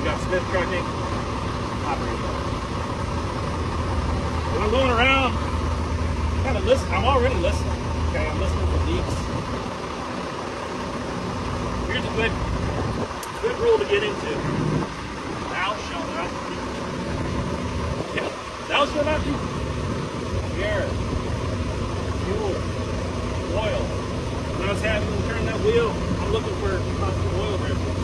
You got Smith Trucking. Operator. When I'm going around, kind of listen. I'm already listening. Okay, I'm listening for leaks. Here's a good rule to get into. Thou shalt not cheat. Yeah, thou shalt not cheat. Air, fuel, oil. When I was having to turn that wheel, I'm looking for constant oil dripping.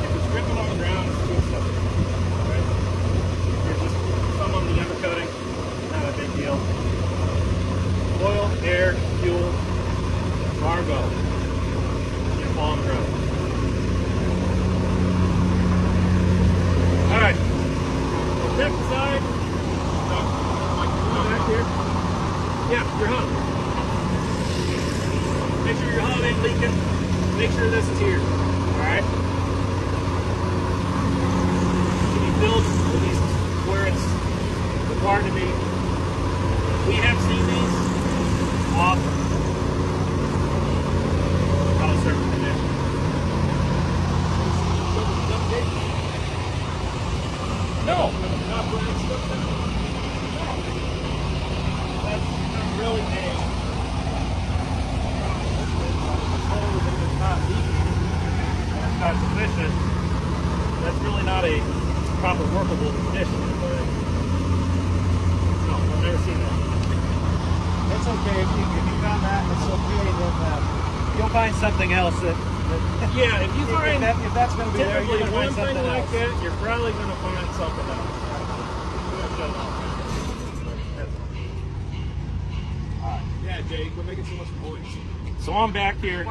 If it's dripping on the ground, it's too simple. Right? There's just some on the undercutting, not a big deal. Oil, air, fuel, cargo. You fall on the road. All right. Check the side. Back here. Yeah, your hub. Make sure your hub ain't leaking. Make sure this is here. Alright? Should be filled at least where it's required to be. We have seen these off on a certain condition. No! Not where it's stuck down. That's not really not leaking, it's not sufficient, that's really not a proper workable condition. No, I've never seen that. It's okay. If you found that, it's okay. Then you'll find something else that Yeah, if you find if that's going to be there, you're typically going to one find thing something like else. that, you're probably going to find something else. Yeah, Jay, we're making so much noise. So I'm back here.